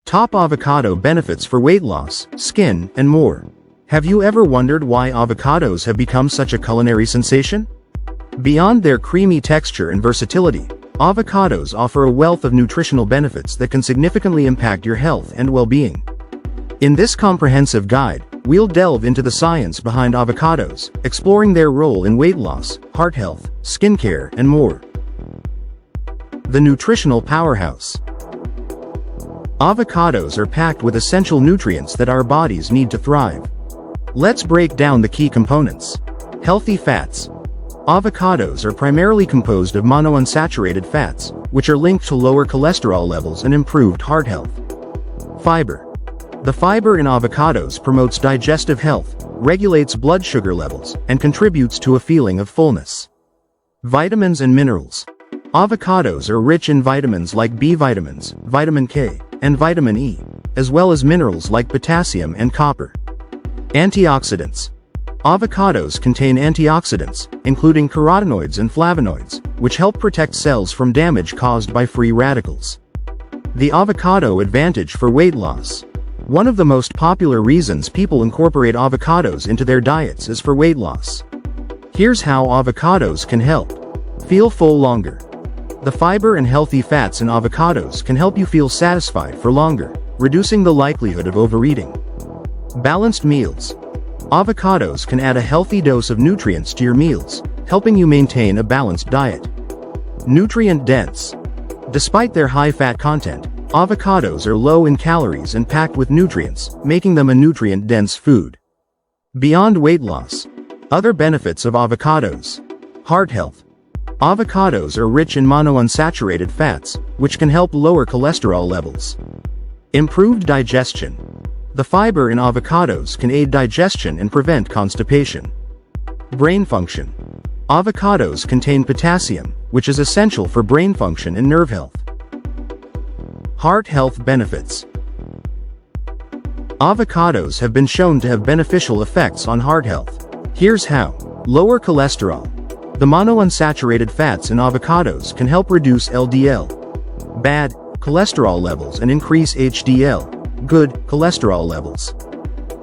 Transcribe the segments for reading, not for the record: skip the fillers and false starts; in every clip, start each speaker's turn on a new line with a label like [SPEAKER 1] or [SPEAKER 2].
[SPEAKER 1] Top avocado benefits for weight loss, skin, and more. Have you ever wondered why avocados have become such a culinary sensation? Beyond their creamy texture and versatility, avocados offer a wealth of nutritional benefits that can significantly impact your health and well-being. In this comprehensive guide, we'll delve into the science behind avocados, exploring their role in weight loss, heart health, skincare, and more. The Nutritional Powerhouse. Avocados are packed with essential nutrients that our bodies need to thrive. Let's break down the key components. Healthy fats. Avocados are primarily composed of monounsaturated fats, which are linked to lower cholesterol levels and improved heart health. Fiber. The fiber in avocados promotes digestive health, regulates blood sugar levels, and contributes to a feeling of fullness. Vitamins and minerals. Avocados are rich in vitamins like B vitamins, vitamin K, and vitamin E, as well as minerals like potassium and copper. Antioxidants. Avocados contain antioxidants, including carotenoids and flavonoids, which help protect cells from damage caused by free radicals. The avocado advantage for weight loss. One of the most popular reasons people incorporate avocados into their diets is for weight loss. Here's how avocados can help. Feel full longer. The fiber and healthy fats in avocados can help you feel satisfied for longer, reducing the likelihood of overeating. Balanced meals. Avocados can add a healthy dose of nutrients to your meals, helping you maintain a balanced diet. Nutrient-dense. Despite their high fat content, avocados are low in calories and packed with nutrients, making them a nutrient-dense food. Beyond weight loss. Other benefits of avocados. Heart health. Avocados are rich in monounsaturated fats, which can help lower cholesterol levels. Improved digestion. The fiber in avocados can aid digestion and prevent constipation. Brain function. Avocados contain potassium, which is essential for brain function and nerve health. Heart health benefits. Avocados have been shown to have beneficial effects on heart health. Here's how. Lower cholesterol. The monounsaturated fats in avocados can help reduce LDL, bad cholesterol levels, and increase HDL, good cholesterol levels.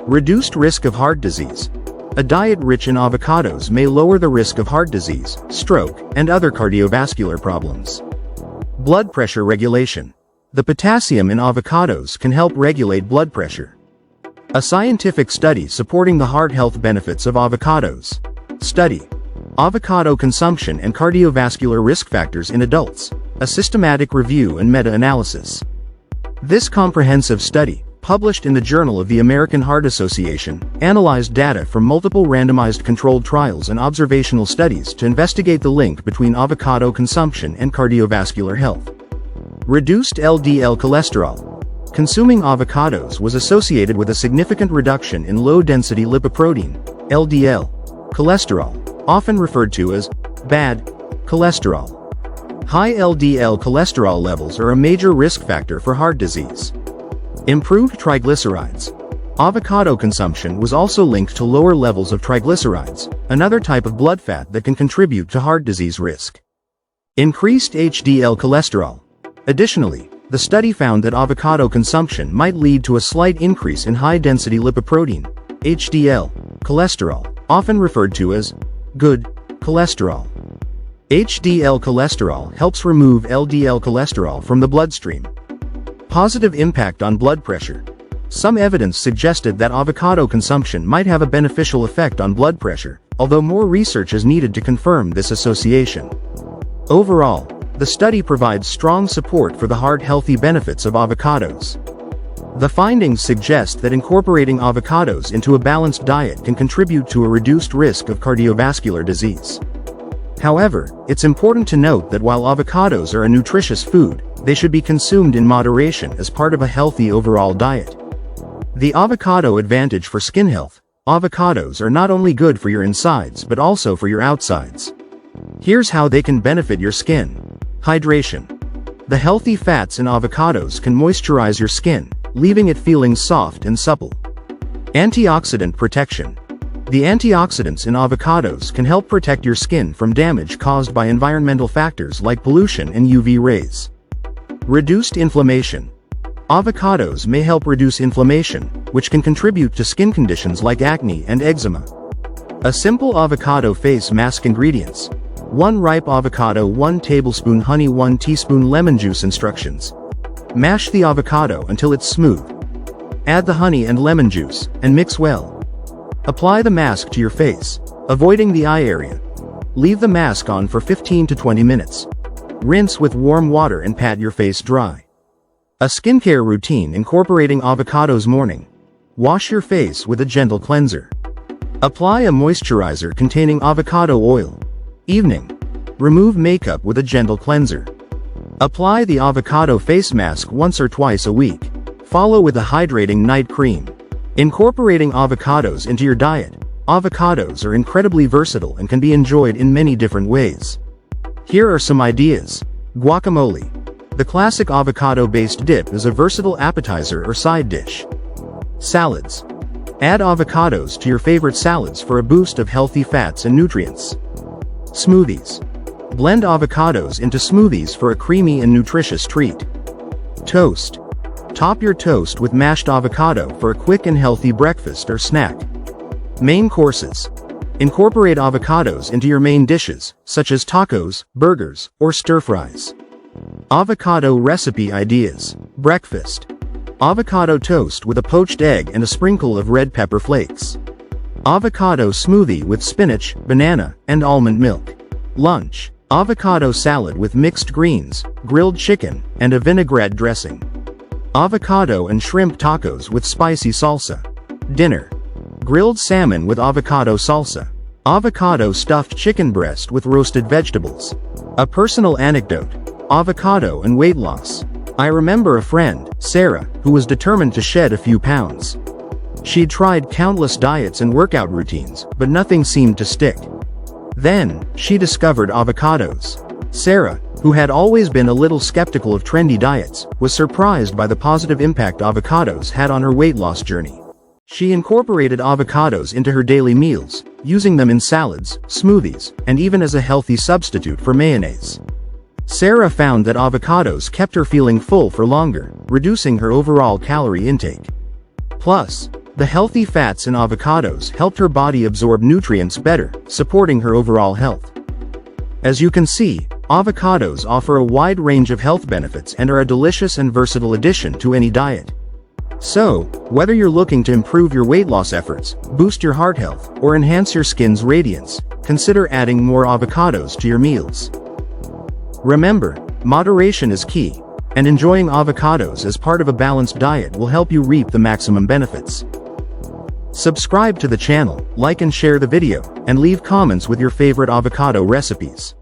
[SPEAKER 1] Reduced risk of heart disease. A diet rich in avocados may lower the risk of heart disease, stroke, and other cardiovascular problems. Blood pressure regulation. The potassium in avocados can help regulate blood pressure. A scientific study supporting the heart health benefits of avocados. Study. Avocado consumption and cardiovascular risk factors in adults, a systematic review and meta-analysis. This comprehensive study, published in the Journal of the American Heart Association, analyzed data from multiple randomized controlled trials and observational studies to investigate the link between avocado consumption and cardiovascular health. Reduced LDL cholesterol. Consuming avocados was associated with a significant reduction in low-density lipoprotein, LDL, cholesterol, often referred to as bad cholesterol. High LDL cholesterol levels are a major risk factor for heart disease. Improved triglycerides. Avocado consumption was also linked to lower levels of triglycerides, another type of blood fat that can contribute to heart disease risk. Increased HDL cholesterol. Additionally, the study found that avocado consumption might lead to a slight increase in high-density lipoprotein, HDL, cholesterol, often referred to as good cholesterol. HDL cholesterol helps remove LDL cholesterol from the bloodstream. Positive impact on blood pressure. Some evidence suggested that avocado consumption might have a beneficial effect on blood pressure, although more research is needed to confirm this association. Overall, the study provides strong support for the heart-healthy benefits of avocados. The findings suggest that incorporating avocados into a balanced diet can contribute to a reduced risk of cardiovascular disease. However, it's important to note that while avocados are a nutritious food, they should be consumed in moderation as part of a healthy overall diet. The avocado advantage for skin health. Avocados are not only good for your insides but also for your outsides. Here's how they can benefit your skin. Hydration. The healthy fats in avocados can moisturize your skin, leaving it feeling soft and supple. Antioxidant protection. The antioxidants in avocados can help protect your skin from damage caused by environmental factors like pollution and UV rays. Reduced inflammation. Avocados may help reduce inflammation, which can contribute to skin conditions like acne and eczema. A simple avocado face mask ingredients. 1 ripe avocado, 1 tablespoon honey, 1 teaspoon lemon juice. Instructions. Mash the avocado until it's smooth. Add the honey and lemon juice, and mix well. Apply the mask to your face, avoiding the eye area. Leave the mask on for 15 to 20 minutes. Rinse with warm water and pat your face dry. A skincare routine incorporating avocados. Morning. Wash your face with a gentle cleanser. Apply a moisturizer containing avocado oil. Evening. Remove makeup with a gentle cleanser. Apply the avocado face mask once or twice a week. Follow with a hydrating night cream. Incorporating avocados into your diet. Avocados are incredibly versatile and can be enjoyed in many different ways. Here are some ideas. Guacamole. The classic avocado-based dip is a versatile appetizer or side dish. Salads. Add avocados to your favorite salads for a boost of healthy fats and nutrients. Smoothies. Blend avocados into smoothies for a creamy and nutritious treat. Toast. Top your toast with mashed avocado for a quick and healthy breakfast or snack. Main courses. Incorporate avocados into your main dishes, such as tacos, burgers, or stir-fries. Avocado recipe ideas. Breakfast. Avocado toast with a poached egg and a sprinkle of red pepper flakes. Avocado smoothie with spinach, banana, and almond milk. Lunch. Avocado salad with mixed greens, grilled chicken, and a vinaigrette dressing. Avocado and shrimp tacos with spicy salsa. Dinner. Grilled salmon with avocado salsa. Avocado stuffed chicken breast with roasted vegetables. A personal anecdote. Avocado and weight loss. I remember a friend, Sarah, who was determined to shed a few pounds. She'd tried countless diets and workout routines, but nothing seemed to stick. Then, she discovered avocados. Sarah, who had always been a little skeptical of trendy diets, was surprised by the positive impact avocados had on her weight loss journey. She incorporated avocados into her daily meals, using them in salads, smoothies, and even as a healthy substitute for mayonnaise. Sarah found that avocados kept her feeling full for longer, reducing her overall calorie intake. Plus, the healthy fats in avocados helped her body absorb nutrients better, supporting her overall health. As you can see, avocados offer a wide range of health benefits and are a delicious and versatile addition to any diet. So, whether you're looking to improve your weight loss efforts, boost your heart health, or enhance your skin's radiance, consider adding more avocados to your meals. Remember, moderation is key, and enjoying avocados as part of a balanced diet will help you reap the maximum benefits. Subscribe to the channel, like and share the video, and leave comments with your favorite avocado recipes.